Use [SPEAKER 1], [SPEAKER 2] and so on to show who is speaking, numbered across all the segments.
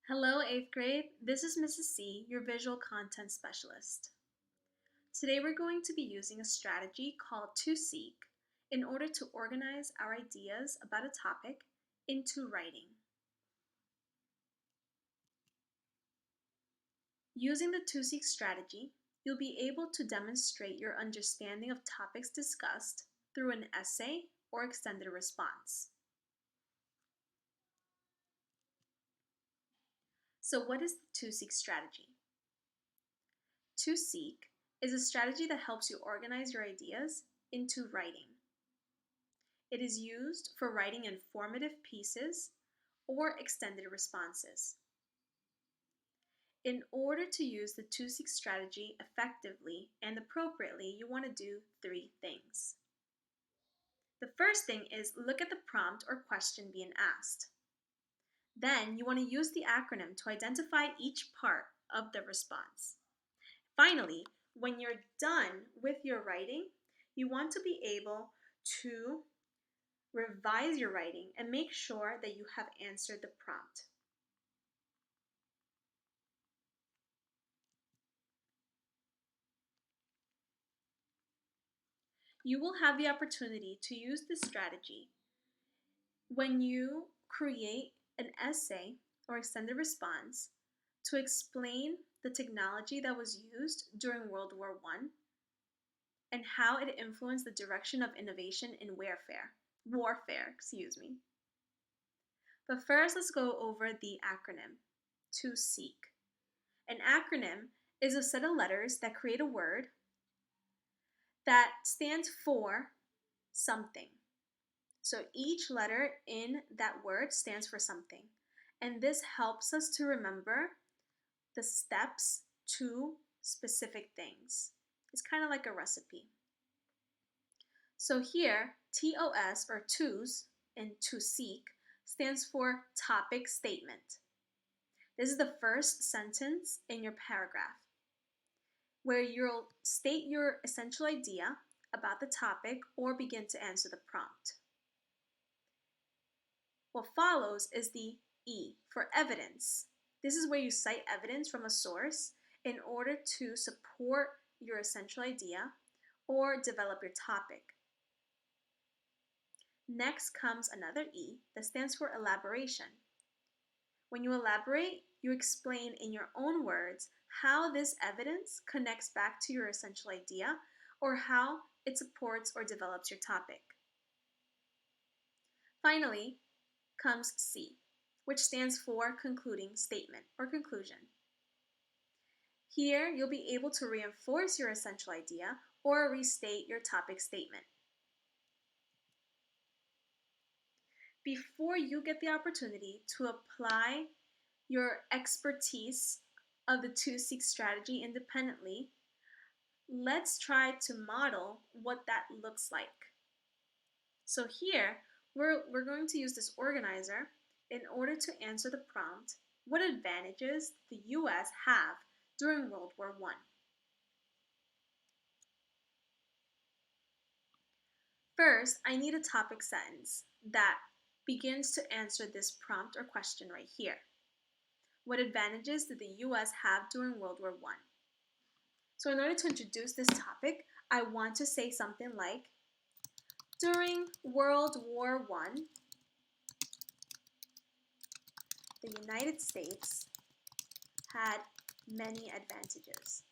[SPEAKER 1] Hello, 8th grade. This is Mrs. C, your visual content specialist. Today we're going to be using a strategy called ToSEEC in order to organize our ideas about a topic into writing. Using the ToSEEC strategy, you'll be able to demonstrate your understanding of topics discussed through an essay or extended response. So what is the ToSEEC strategy? ToSEEC is a strategy that helps you organize your ideas into writing. It is used for writing informative pieces or extended responses. In order to use the ToSEEC strategy effectively and appropriately, you want to do three things. The first thing is look at the prompt or question being asked. Then you want to use the acronym to identify each part of the response. Finally, when you're done with your writing, you want to be able to revise your writing and make sure that you have answered the prompt. You will have the opportunity to use this strategy when you create an essay or extended response to explain the technology that was used during World War I and how it influenced the direction of innovation in warfare. But first, let's go over the acronym, ToSEEC. An acronym is a set of letters that create a word that stands for something. So each letter in that word stands for something. And this helps us to remember the steps to specific things. It's kind of like a recipe. So here, TOS or TOS in ToSEEC stands for topic statement. This is the first sentence in your paragraph, where you'll state your essential idea about the topic or begin to answer the prompt. What follows is the E for evidence. This is where you cite evidence from a source in order to support your essential idea or develop your topic. Next comes another E that stands for elaboration. When you elaborate, you explain in your own words how this evidence connects back to your essential idea or how it supports or develops your topic. Finally comes C, which stands for concluding statement or conclusion. Here, you'll be able to reinforce your essential idea or restate your topic statement. Before you get the opportunity to apply your expertise of the ToSEEC strategy independently, let's try to model what that looks like. So here, we're going to use this organizer in order to answer the prompt, what advantages the U.S. have during World War I. First, I need a topic sentence that begins to answer this prompt or question right here. What advantages did the U.S. have during World War I? So in order to introduce this topic, I want to say something like, during World War I, the United States had many advantages.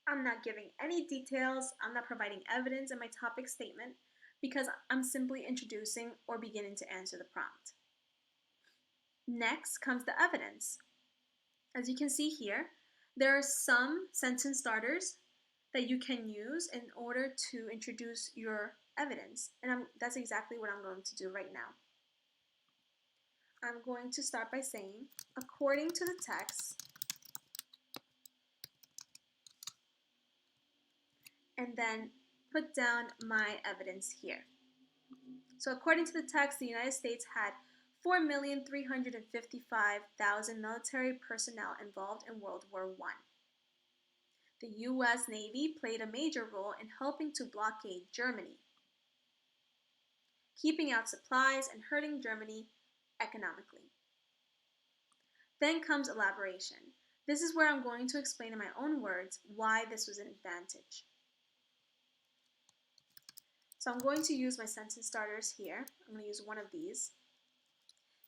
[SPEAKER 1] I'm not giving any details, I'm not providing evidence in my topic statement because I'm simply introducing or beginning to answer the prompt. Next comes the evidence. As you can see here, there are some sentence starters that you can use in order to introduce your evidence, and that's exactly what I'm going to do right now. I'm going to start by saying, according to the text, and then put down my evidence here. So according to the text, the United States had 4,355,000 military personnel involved in World War I. The U.S. Navy played a major role in helping to blockade Germany, keeping out supplies and hurting Germany economically. Then comes elaboration. This is where I'm going to explain in my own words why this was an advantage. So I'm going to use my sentence starters here. I'm going to use one of these.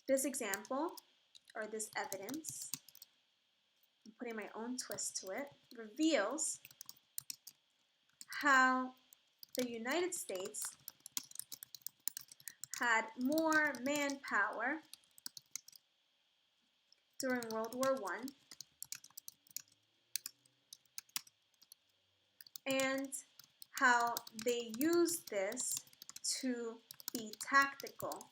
[SPEAKER 1] This example, or this evidence, I'm putting my own twist to it, reveals how the United States had more manpower during World War I, and how they used this to be tactical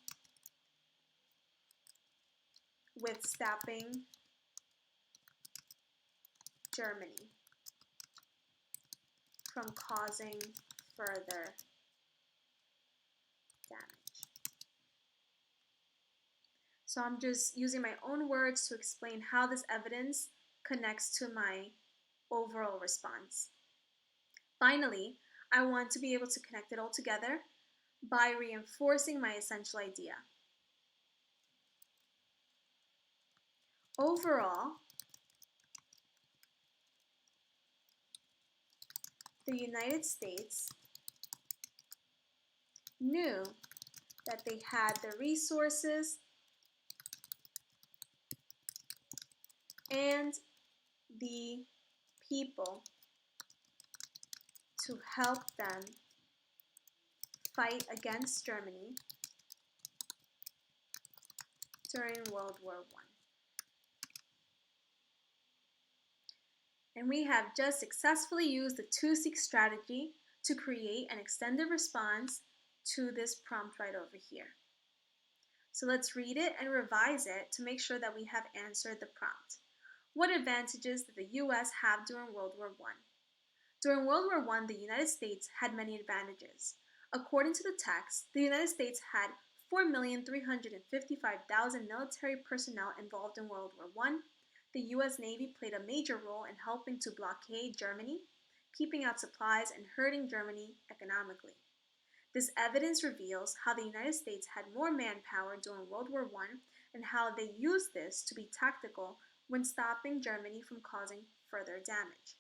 [SPEAKER 1] with stopping Germany from causing further damage. So I'm just using my own words to explain how this evidence connects to my overall response. Finally, I want to be able to connect it all together by reinforcing my essential idea. Overall, the United States knew that they had the resources and the people to help them fight against Germany during World War I. And we have just successfully used the ToSEEC strategy to create an extended response to this prompt right over here. So let's read it and revise it to make sure that we have answered the prompt. What advantages did the U.S. have during World War I? During World War I, the United States had many advantages. According to the text, the United States had 4,355,000 military personnel involved in World War I. The U.S. Navy played a major role in helping to blockade Germany, keeping out supplies and hurting Germany economically. This evidence reveals how the United States had more manpower during World War I and how they used this to be tactical when stopping Germany from causing further damage.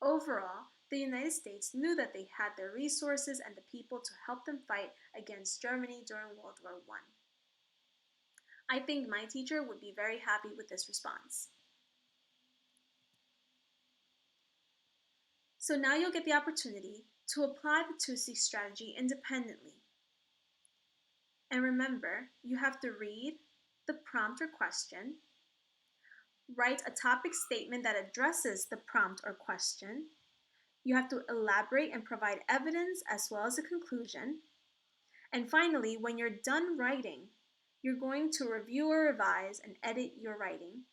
[SPEAKER 1] Overall, the United States knew that they had the resources and the people to help them fight against Germany during World War I. I think my teacher would be very happy with this response. So now you'll get the opportunity to apply the ToSEEC strategy independently. And remember, you have to read the prompt or question, write a topic statement that addresses the prompt or question. You have to elaborate and provide evidence as well as a conclusion. And finally, when you're done writing, you're going to review or revise and edit your writing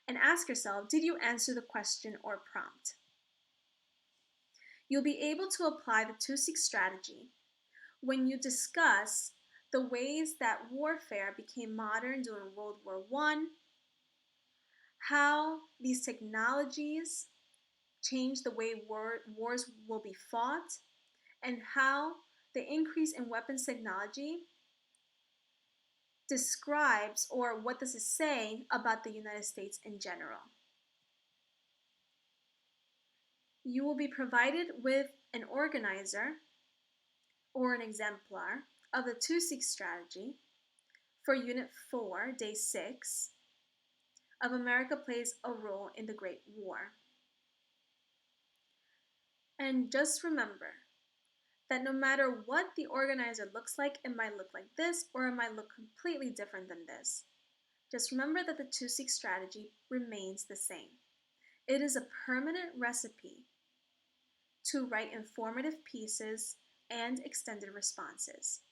[SPEAKER 1] and ask yourself, did you answer the question or prompt? You'll be able to apply the ToSEEC strategy when you discuss the ways that warfare became modern during World War I, how these technologies change the way wars will be fought, and how the increase in weapons technology describes, or what does it say about the United States in general. You will be provided with an organizer or an exemplar of the ToSEEC strategy for Unit 4, Day 6 of America Plays a Role in the Great War. And just remember that no matter what the organizer looks like, it might look like this or it might look completely different than this. Just remember that the ToSEEC strategy remains the same. It is a permanent recipe to write informative pieces and extended responses.